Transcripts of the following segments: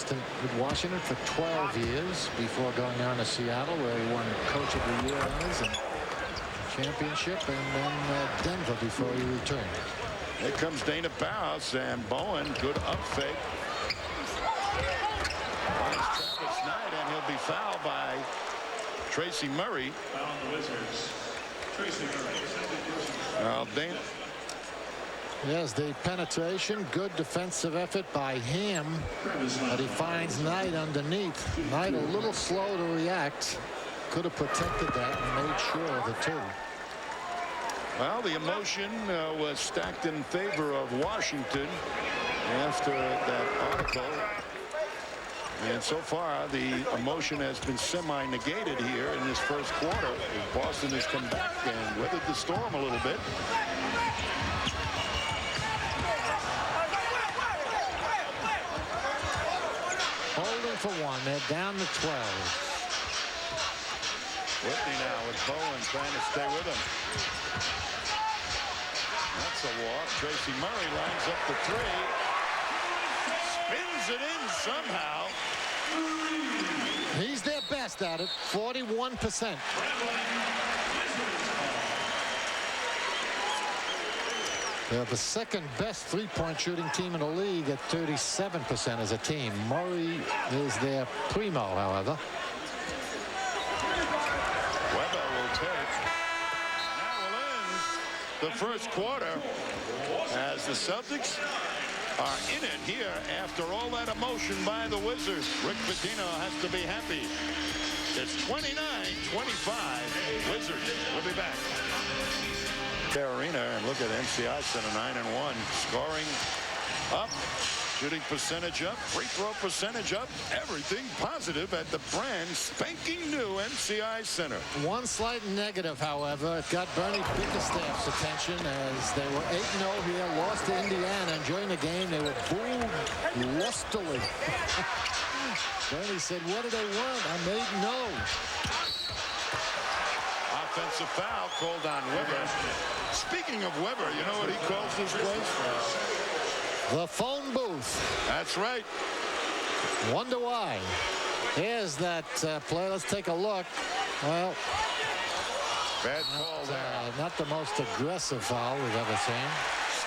assistant with Washington for 12 years before going on to Seattle, where he won Coach of the Year honors and championship, and then Denver before he returned. Here comes Dana Barros, and Bowen, good up fake. Finds Travis Knight, and he'll be fouled by Tracy Murray. Foul on the Wizards. Tracy Murray. Well, Dana. Yes, the penetration, good defensive effort by him, but he finds Knight underneath. Knight a little slow to react. Could have protected that and made sure of the two. Well, the emotion was stacked in favor of Washington after that article. And so far, the emotion has been semi-negated here in this first quarter. Boston has come back and weathered the storm a little bit. Holding for one. They're down to 12. Whitney now with Bowen trying to stay with him. That's a walk. Tracy Murray lines up the three. Spins it in somehow. He's their best at it. 41%. They're the second best three-point shooting team in the league at 37% as a team. Murray is their primo, however. Weber will take. Now will end the first quarter as the Celtics are in it here after all that emotion by the Wizards. Rick Pitino has to be happy. It's 29-25 Wizards. We'll be back. Arena, and look at MCI Center, 9-1, scoring up, shooting percentage up, free throw percentage up, everything positive at the brand spanking new MCI Center. One slight negative, however, it got Bernie Bickerstaff's attention as they were 8-0 here, lost to Indiana, and during the game they were booed lustily. Bernie said, "What do they want? I'm 8-0. Offensive foul called on Weber. Speaking of Weber, you know what he calls this place? The phone booth. That's right. Wonder why. Here's that play. Let's take a look. Well, Bad call there. not the most aggressive foul we've ever seen.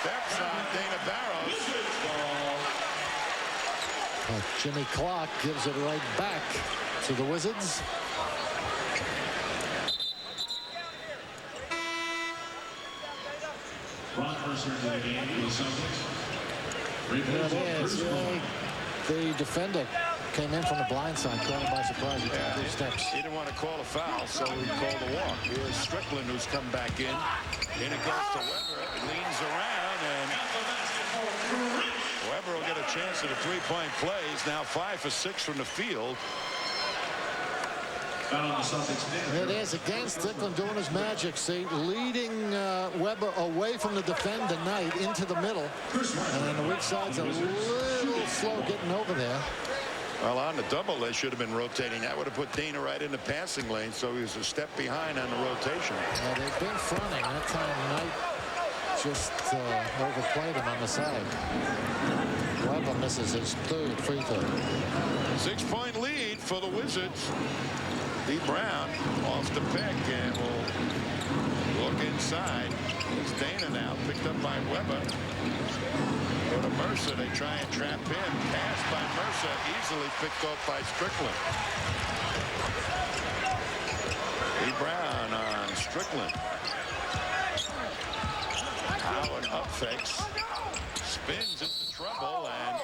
Steps on Dana Barros. But Jimmy Clark gives it right back to the Wizards. Ron Mercer into the game for the Celtics. The defender came in from the blind side, caught him by surprise. He took 2 steps. He didn't want to call a foul, so he called a walk. Here's Strickland, who's come back in. In it goes to Weber. It leans around, and Weber will get a chance at a three-point play. He's now 5 for 6 from the field. It is again Strickland doing his magic. See, leading Weber away from the defender Knight into the middle, and the weak side's a little slow getting over there. Well, on the double, they should have been rotating. That would have put Dana right in the passing lane, so he was a step behind on the rotation. Yeah, they've been fronting. That time Knight just overplayed him on the side. Weber misses his 3rd free throw. 6-point lead for the Wizards. D. Brown off the pick and will look inside. It's Dana now, picked up by Weber. Go to Mercer. They try and trap him. Pass by Mercer, easily picked off by Strickland. D. Brown on Strickland. Howard up fakes. Spins into trouble and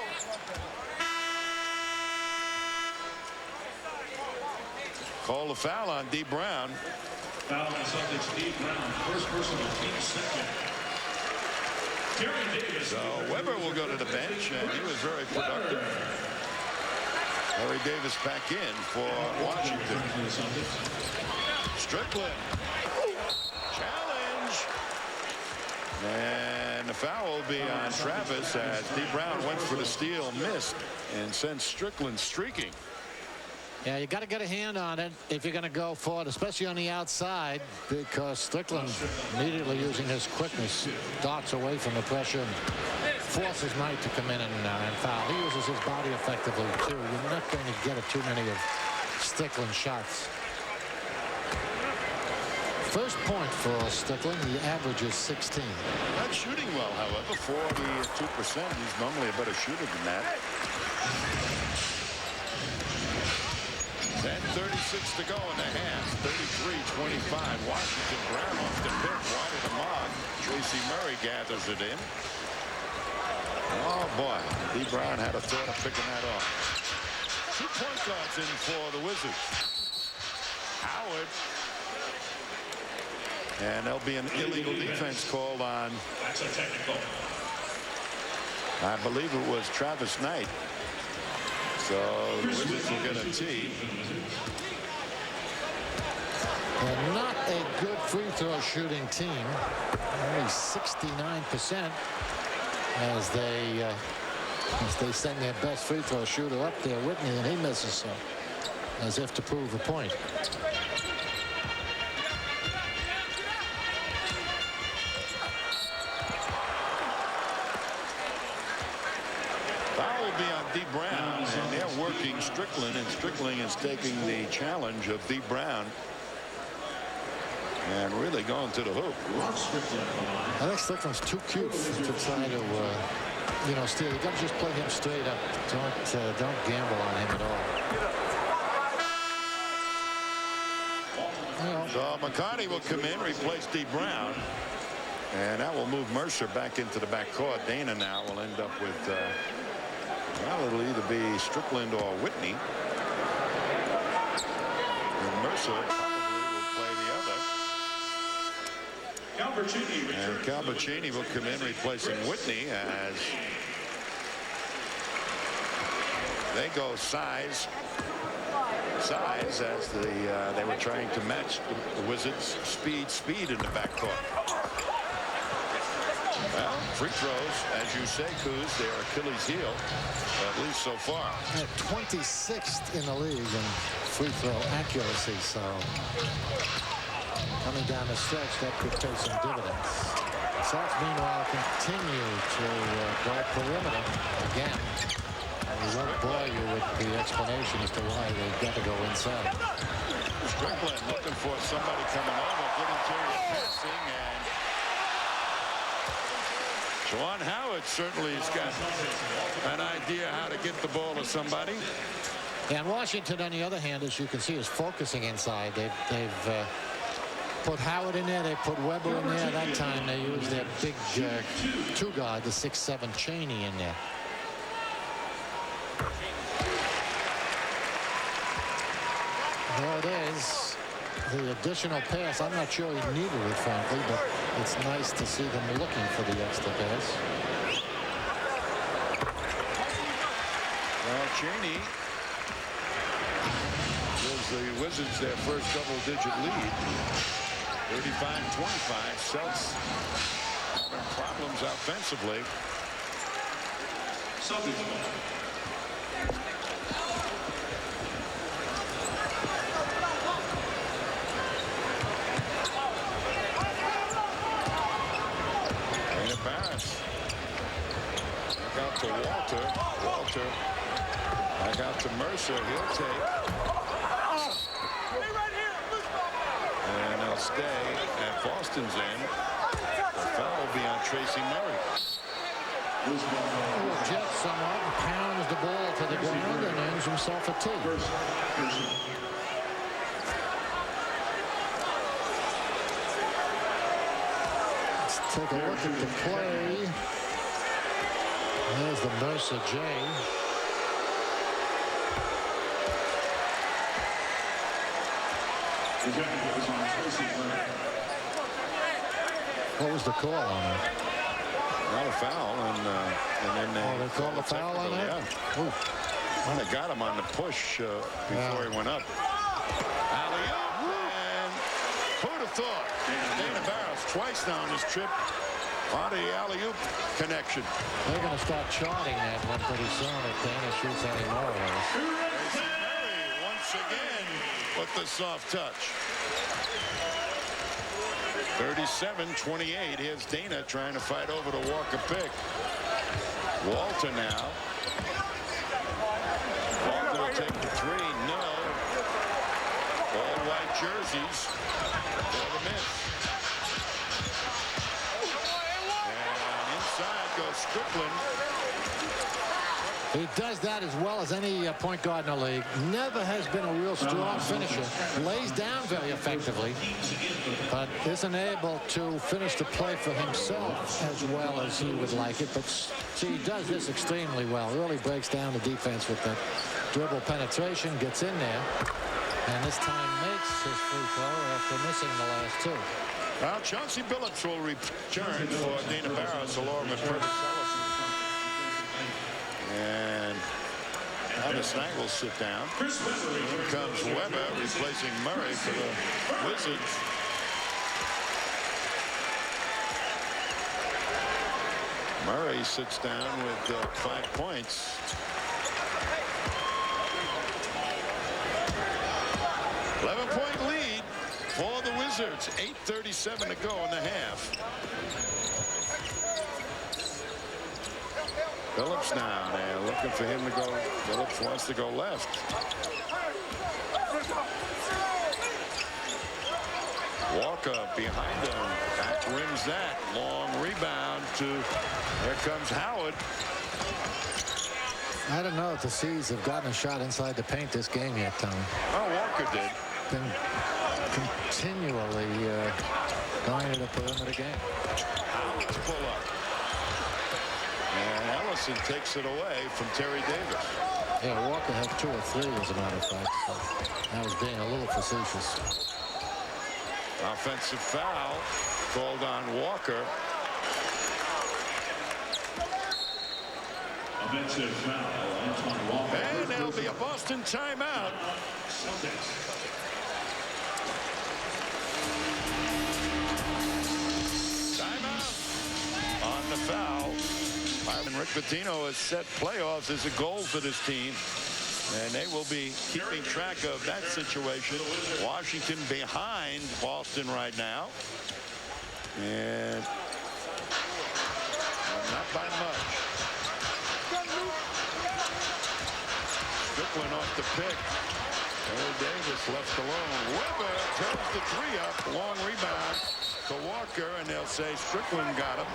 call the foul on D. Brown. Foul on the Celtics, D. Brown. First personal, team second. Gary Davis. So Weber will go to the bench, and he was very productive. Larry Davis back in for Washington. Strickland. Challenge. And the foul will be on Travis as D. Brown went for the steal, missed, and sent Strickland streaking. Yeah, you got to get a hand on it if you're going to go for it, especially on the outside, because Strickland immediately using his quickness darts away from the pressure and forces Knight to come in and foul. He uses his body effectively too. not going to get too many of Stickland's shots. First point for Stickland. The average is 16. Not shooting well, however. 42%. He's normally a better shooter than that. 10:36 to go in the half. 33-25. Washington. Brown off the pick. Wide of the mark. Tracy Murray gathers it in. Oh boy, D. Brown had a thought of picking that off. 2 point guards in for the Wizards. Howard. And there'll be an illegal defense called on. That's a technical. I believe it was Travis Knight. So the Wizards will get a tee. And not a good free throw shooting team. Only 69% as they send their best free throw shooter up there, Whitney, and he misses some, as if to prove a point. Foul will be on D. Brown, and they're working Strickland, and Strickland is taking the challenge of D. Brown and really going to the hoop. I think Strickland's too cute to try to, steal. You got to just play him straight up. Don't gamble on him at all. So McCarty will come in, replace D. Brown, and that will move Mercer back into the backcourt. Dana now will end up with, well, it'll either be Strickland or Whitney. And Mercer probably will play the other. And Calbucini will come in, replacing Whitney, as they go size as they were trying to match the Wizards' speed in the backcourt. Well, free throws, as you say, Kuz, their Achilles heel, at least so far. 26th in the league in free throw accuracy, so coming down the stretch, that could pay some dividends. Celtics, meanwhile, continue to go perimeter again. And we won't bore you with the explanation as to why they've got to go inside. Strickland looking for somebody coming over, good interior passing, and Juwan Howard certainly has got an idea how to get the ball to somebody. And Washington, on the other hand, as you can see, is focusing inside. They've put Howard in there. They put Weber in there. That time they used their big two guard, the 6'7" Cheney, in there. There it is. The additional pass. I'm not sure he needed it, frankly, but it's nice to see them looking for the extra pass. Well, Cheney gives the Wizards their first double-digit lead. 35-25. Celtics having problems offensively. Pass. Back out to Walter. Walter. Back out to Mercer. He'll take. And they'll stay at Boston's end. The foul will be on Tracy Murray. Jet somewhat pounds the ball to the ground and earns himself a tee. Take a look at the play. There's the Mercer J. What was the call on that? Not a foul, and then they called a foul on that? Yeah. Well, they got him on the push before he went up. Alley-oop, and who'd have thought? Dana Barros twice now on this trip on the alley-oop connection. They're going to start charting that one pretty soon if Dana shoots any more of those. Murray once again with the soft touch. 37-28. Here's Dana trying to fight over the Walker pick. Walter now. Walter will by jerseys for the miss. And inside goes Strickland. He does that as well as any point guard in the league. Never has been a real strong finisher. Lays down very effectively, but isn't able to finish the play for himself as well as he would like it. But see, he does this extremely well. Really breaks down the defense with that dribble penetration, gets in there, and this time makes his free throw after missing the last two. Well, Chauncey Billups will return for Dana Barros along with Purvis Ellison. And Knight will sit down. In comes Weber replacing Murray for the Wizards. Murray sits down with 5 points. Point lead for the Wizards. 8:37 to go in the half. Billups now. They're looking for him to go. Billups wants to go left. Walker behind him. Back rims that. Long rebound to. Here comes Howard. I don't know if the Seas have gotten a shot inside the paint this game yet, Tom. Oh, Walker did. Been continually going to the perimeter game. Howard's pull up. And Ellison takes it away from Terry Davis. Yeah, Walker had 2 or 3, as a matter of fact. So that was being a little facetious. Offensive foul called on Walker. Offensive foul, Antoine Walker. And there'll be a Boston timeout. Celtics. Timeout on the foul. And Rick Pitino has set playoffs as a goal for this team. And they will be keeping track of that situation. Washington behind Boston right now. And not by much. Strickland off the pick. Terry Davis left alone. Weber turns the 3 up. Long rebound to Walker, and they'll say Strickland got him.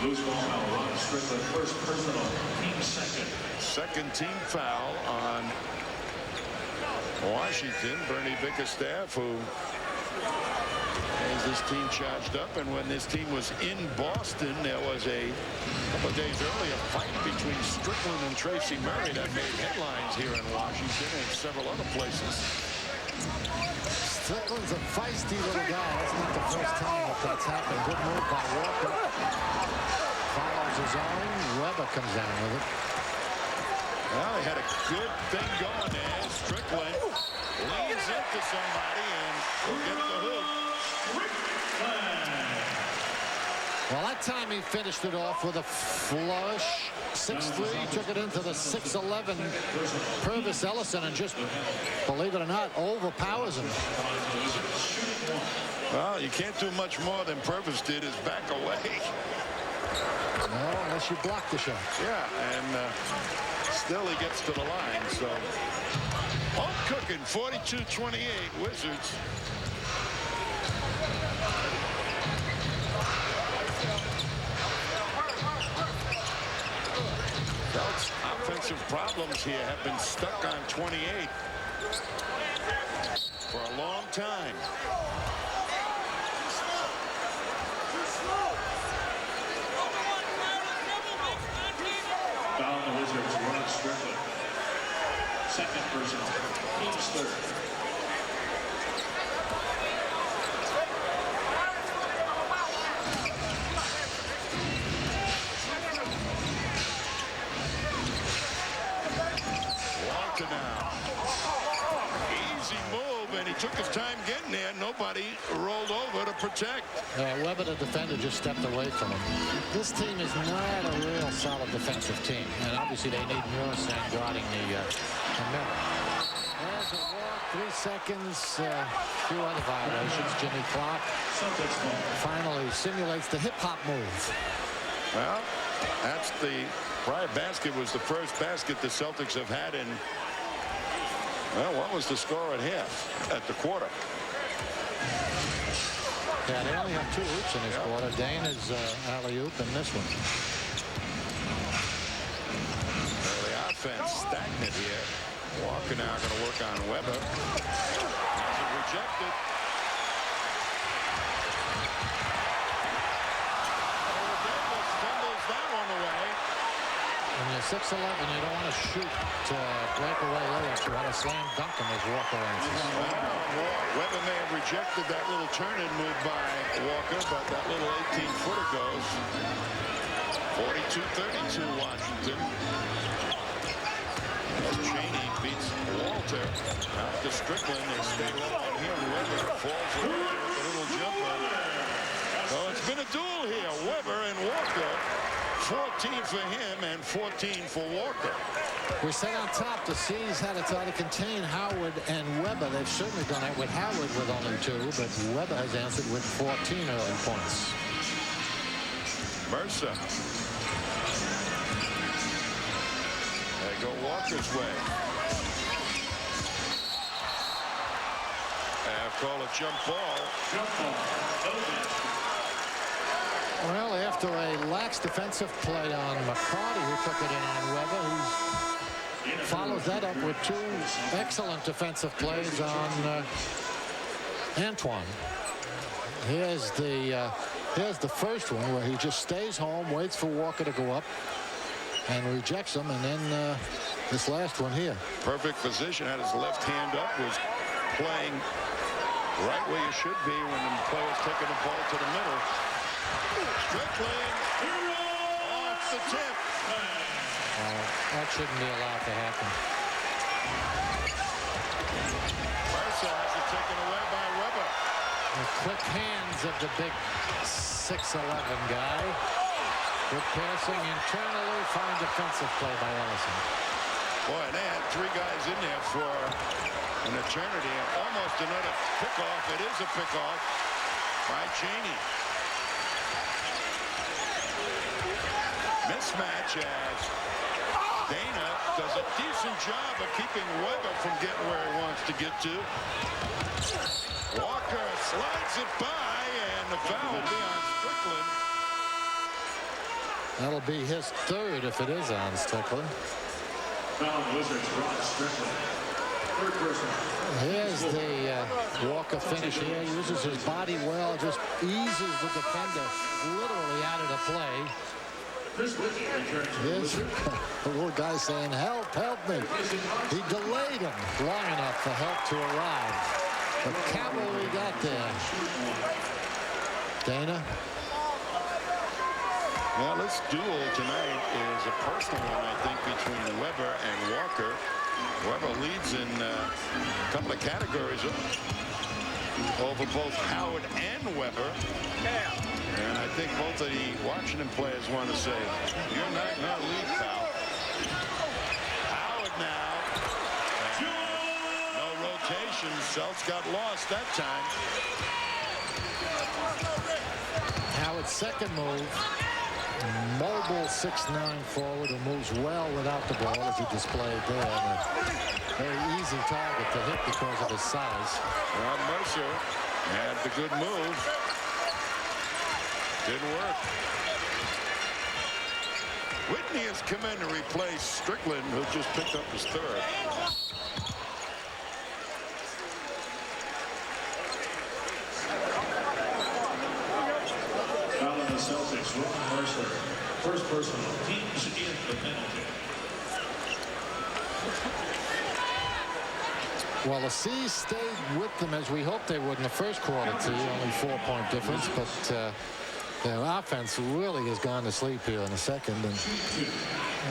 Loose ball foul, Ron Strickland, first personal, team second. Second team foul on Washington. Bernie Bickerstaff, who has this team charged up. And when this team was in Boston, there was a couple of days earlier fight between Strickland and Tracy Murray that made headlines here in Washington and several other places. Strickland's a feisty little guy. That's not the first time that that's happened. Good move by Walker. Follows his own. Weber comes down with it. Well, he had a good thing going there. Strickland leans into somebody and will get the hoop. Well, that time he finished it off with a flush. 6'3", took it into the 6'11" Purvis Ellison, and just, believe it or not, overpowers him. Well, you can't do much more than Purvis did, is back away. No, unless you block the shot. Yeah, and still he gets to the line. So, home cooking, 42-28, Wizards. Celtics offensive problems here have been stuck on 28 for a long time. Foul on the Wizards, Ron Strickland. Second personal, team's third. Easy move, and he took his time getting there. Nobody rolled over to protect. Weber, the defender, just stepped away from him. This team is not a real solid defensive team, and obviously they need Murasan guarding the middle. There's a walk, 3 seconds, a few other violations. Jimmy Clark finally simulates the hip-hop move. Well, that's the prior basket was the first basket the Celtics have had in Well, what was the score at half? At the quarter? Yeah, they only have 2 hoops in this quarter. Dana's alley-oop and this one. The offense stagnant here. Walker now going to work on Weber. Has it rejected. Fumbles that one away. When you're 6'11", you don't want to shoot breakaway layups. You want to slam dunk them as Walker answers. Weber may have rejected that little turn-in move by Walker, but that little 18-footer goes. 42-32 Washington. Cheney beats Walter out to Strickland. They stay low on him. Weber falls away with a little jumper. So it's been a duel here. Weber and Walker. 14 for him and 14 for Walker. We said on top the C's had to try to contain Howard and Weber. They've certainly done it with Howard with only 2, but Weber has answered with 14 early points. Mercer. They go Walker's way. Call a jump ball. Jump ball. Well, after a lax defensive play on McCarty, who took it in on Weber, he follows that up with 2 excellent defensive plays on Antoine. Here's the first one where he just stays home, waits for Walker to go up, and rejects him, and then this last one here. Perfect position, had his left hand up, was playing right where you should be when the player's taking the ball to the middle. Strickland off the tip. That shouldn't be allowed to happen. Mercer has it taken away by Weber. The quick hands of the big 6'11" guy. Good passing internally, fine defensive play by Ellison. Boy, they had 3 guys in there for an eternity. Almost another pickoff. It is a pickoff by Cheney. Mismatch as Dana does a decent job of keeping Weber from getting where he wants to get to. Walker slides it by, and the foul will be on Strickland. That'll be his 3rd if it is on Strickland. Foul Wizards, Rod Strickland. 3rd person. Here's the Walker finish here. Uses his body well, just eases the defender literally out of the play. Here's the little guy saying, help, help me. He delayed him long enough for help to arrive. The cavalry got there. Dana? Well, this duel tonight is a personal one, I think, between Weber and Walker. Weber leads in a couple of categories over both Howard and Weber. And I think both of the Washington players want to say, you're not going to lead, pal. Howard now. No rotation. Celts got lost that time. Howard's second move. Mobile 6'9" forward who moves well without the ball, as he displayed there. And a very easy target to hit because of his size. Well, Mercer had the good move. Didn't work. Whitney has come in to replace Strickland, who just picked up his 3rd. Foul on the Celtics, Ron Mercer. 1st personal. Teams in the penalty. Well, the C's stayed with them as we hoped they would in the first quarter, too. Only 4-point difference, but their offense really has gone to sleep here in the second and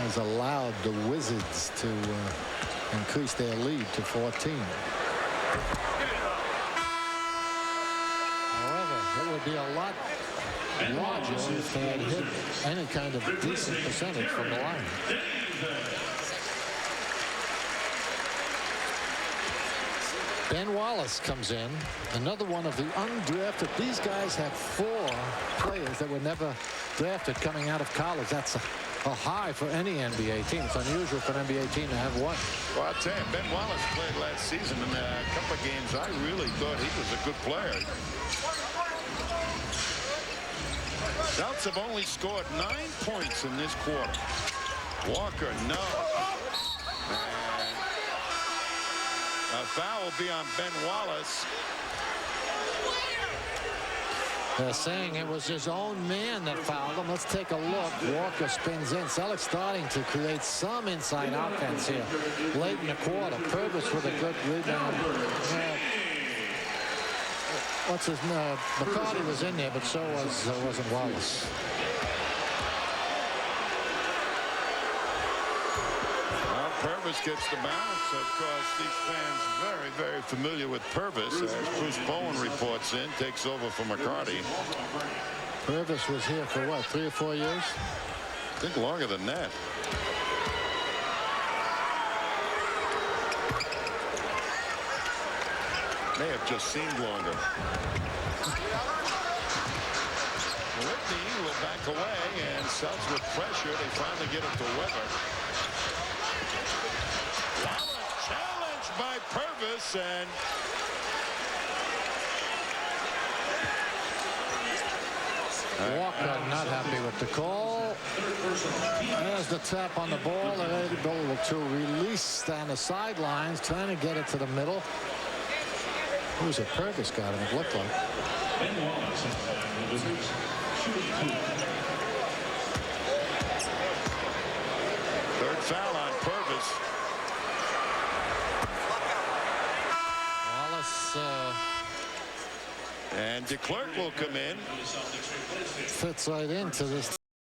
has allowed the Wizards to increase their lead to 14. However, it would be a lot larger if they had hit any kind of decent percentage from the line. Ben Wallace comes in, another one of the undrafted. These guys have 4 players that were never drafted coming out of college. That's a high for any NBA team. It's unusual for an NBA team to have one. Well, I'll tell you, Ben Wallace played last season in a couple of games. I really thought he was a good player. Celtics have only scored 9 points in this quarter. Walker, no. And a foul will be on Ben Wallace. They're saying it was his own man that fouled him. Let's take a look. Walker spins in. Celtics starting to create some inside offense here late in the quarter. Purvis with a good rebound. McCarty was in there, but so wasn't Wallace. Well, Purvis gets the bounce. Of course, these fans very, very familiar with Purvis. As Bruce Bowen reports in, takes over for McCarty. Purvis was here for what, 3 or 4 years? I think longer than that. May have just seemed longer. Whitney will back away, and Celtics with pressure. They finally get it to Weber. Wallace challenged by Purvis, and Walker not happy with the call. There's the tap on the ball. They're able to release down the sidelines, trying to get it to the middle. Who was it? Purvis got him, it looked like. Ben Wallace, the Wizards, shooting 2. third foul on Purvis. Wallace And DeClerc will come in. fits right into this